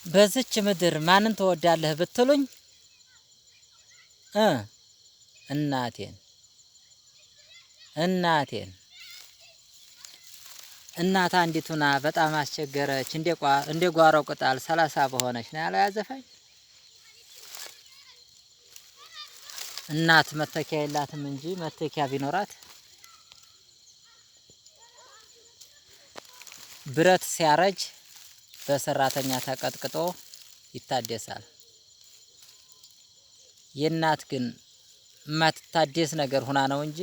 በዚች ምድር ማንን ትወዳለህ ብትሉኝ እናቴን እናቴን እናት አንዲቱና በጣም አስቸገረች እንደ ጓሮ ቅጠል 30 በሆነች ነው ያለው ያዘፋኝ። እናት መተኪያ የላትም እንጂ መተኪያ ቢኖራት ብረት ሲያረጅ በሰራተኛ ተቀጥቅጦ ይታደሳል። የእናት ግን ማትታደስ ነገር ሆና ነው እንጂ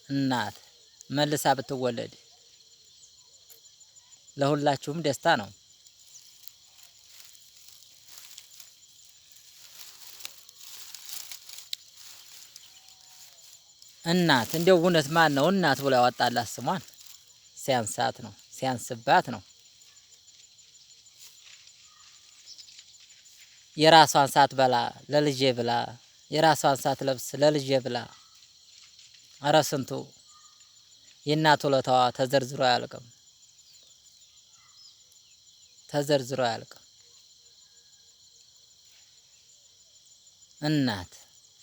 እናት መልሳ ብትወለድ ለሁላችሁም ደስታ ነው። እናት እንደው እውነት ማን ነው እናት ብሎ ያወጣላት ስሟን? ሲያንሳት ነው ሲያንስባት ነው። የራሷን ሳትበላ ለልጄ ብላ የራሷን ሳትለብስ ለልጄ ብላ ኧረ ስንቱ የእናት ውለታዋ ተዘርዝሮ አያልቅም። ተዘርዝሮ አያልቅም። እናት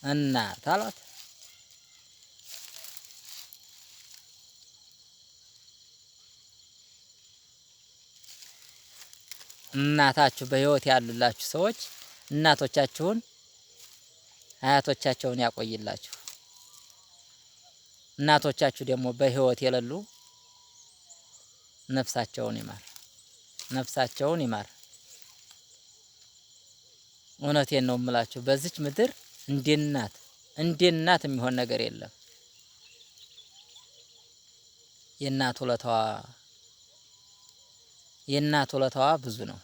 እናት አሏት። እናታችሁ በህይወት ያሉላችሁ ሰዎች እናቶቻችሁን አያቶቻቸውን ያቆይላችሁ። እናቶቻችሁ ደግሞ በህይወት የሌሉ ነፍሳቸውን ይማር ነፍሳቸውን ይማር። እውነቴን ነው የምላችሁ በዚች ምድር እንደ እናት የሚሆን ነገር የለም። የእናት ውለታዋ ብዙ ነው።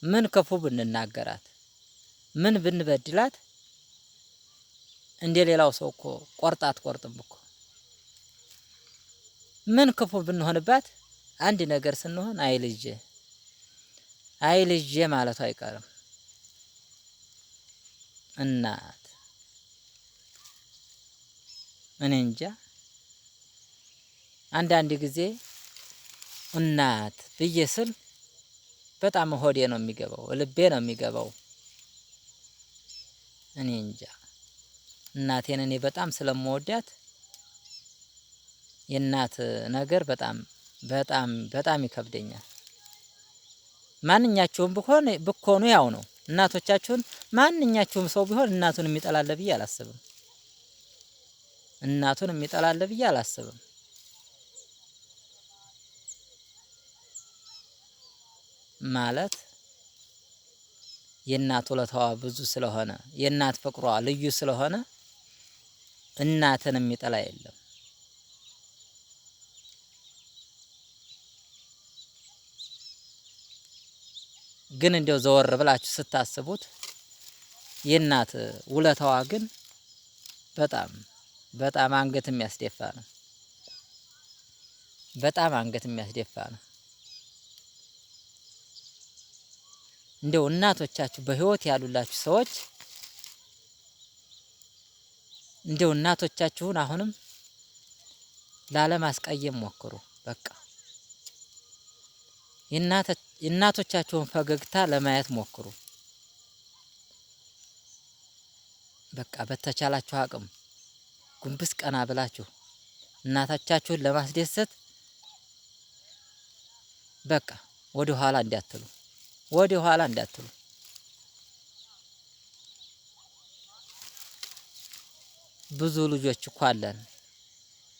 ምን ክፉ ብንናገራት ምን ብንበድላት እንደ ሌላው ሰው እኮ ቆርጣ አትቆርጥም እኮ። ምን ክፉ ብንሆንባት አንድ ነገር ስንሆን አይ ልጄ ማለቱ አይቀርም። እናት እኔ እንጃ አንዳንድ ጊዜ እናት ብዬ ስል በጣም ሆዴ ነው የሚገባው ልቤ ነው የሚገባው። እኔ እንጃ እናቴን እኔ በጣም ስለምወዳት የእናት ነገር በጣም ይከብደኛል። ማንኛችሁም ብኮኑ ያው ነው። እናቶቻችሁን ማንኛችሁም ሰው ቢሆን እናቱን የሚጠላለ ብዬ አላስብም። እናቱን የሚጠላለ ብዬ አላስብም። ማለት የእናት ውለታዋ ብዙ ስለሆነ የእናት ፍቅሯ ልዩ ስለሆነ እናትን የሚጠላ የለም። ግን እንደው ዘወር ብላችሁ ስታስቡት የእናት ውለታዋ ግን በጣም አንገት የሚያስደፋ ነው። በጣም አንገት የሚያስደፋ ነው። እንደው እናቶቻችሁ በህይወት ያሉላችሁ ሰዎች እንደው እናቶቻችሁን አሁንም ላለማስቀየም ሞክሩ። በቃ የእናቶቻችሁን ፈገግታ ለማየት ሞክሩ። በቃ በተቻላችሁ አቅም ጉንብስ ቀና ብላችሁ እናቶቻችሁን ለማስደሰት በቃ ወደ ኋላ እንዳትሉ።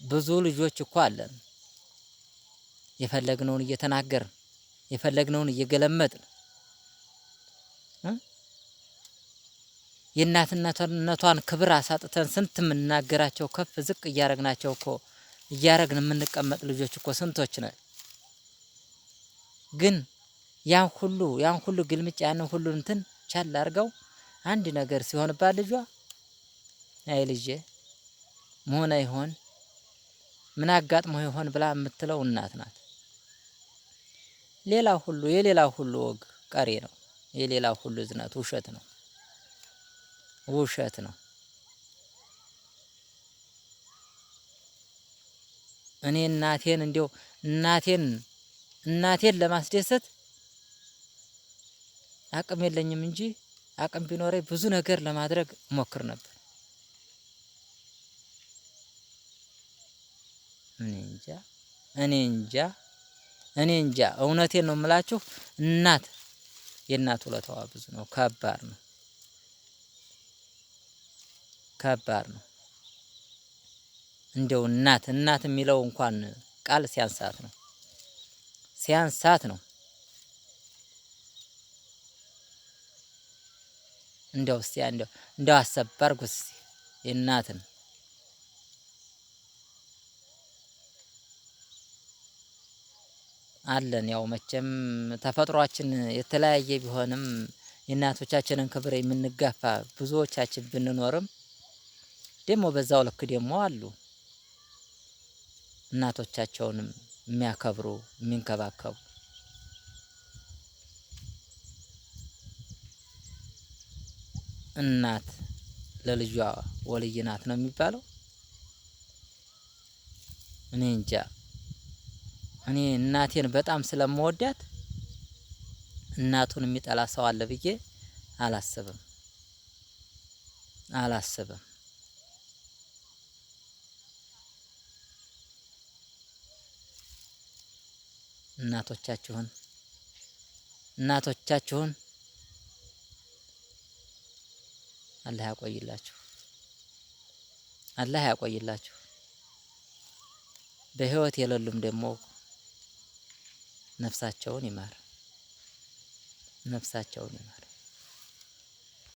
ብዙ ልጆች እኮ አለን የፈለግነውን እየተናገርን የፈለግነውን እየገለመጥን የእናትነቷን ክብር አሳጥተን ስንት የምንናገራቸው ከፍ ዝቅ እያረግናቸው እኮ እያረግን የምንቀመጥ ልጆች እኮ ስንቶች ነን። ግን ያን ሁሉ ግልምጫ ያንን ሁሉ እንትን ቻል አድርገው አንድ ነገር ሲሆንባት ልጇ አይ ልጄ መሆን አይሆን ምን አጋጥሞ ይሆን ብላ የምትለው እናት ናት። የሌላው ሁሉ ወግ ቀሪ ነው። የሌላው ሁሉ ዝነት ውሸት ነው። እኔ እናቴን እናቴን ለማስደሰት አቅም የለኝም እንጂ አቅም ቢኖረኝ ብዙ ነገር ለማድረግ እሞክር ነበር። እኔ እንጃ እኔ እንጃ እኔ እንጃ እውነቴን ነው የምላችሁ። እናት የእናት ውለታዋ ብዙ ነው። ከባድ ነው። ከባድ ነው። እንደው እናት እናት የሚለው እንኳን ቃል ሲያንሳት ነው ሲያንሳት ነው። እንደው እስቲ እንደው አሰብ አድርጉት እስቲ የእናትን አለን። ያው መቼም ተፈጥሯችን የተለያየ ቢሆንም የእናቶቻችንን ክብር የምንጋፋ ብዙዎቻችን ብንኖርም ደግሞ በዛው ልክ ደግሞ አሉ እናቶቻቸውንም የሚያከብሩ የሚንከባከቡ። እናት ለልጇ ወልይ ናት ነው የሚባለው። እኔ እንጃ እኔ እናቴን በጣም ስለምወዳት እናቱን የሚጠላ ሰው አለ ብዬ አላስብም አላስብም። እናቶቻችሁን አላህ ያቆይላችሁ አላህ ያቆይላችሁ። በህይወት የሌሉም ደግሞ ነፍሳቸውን ይማር ነፍሳቸውን ይማር።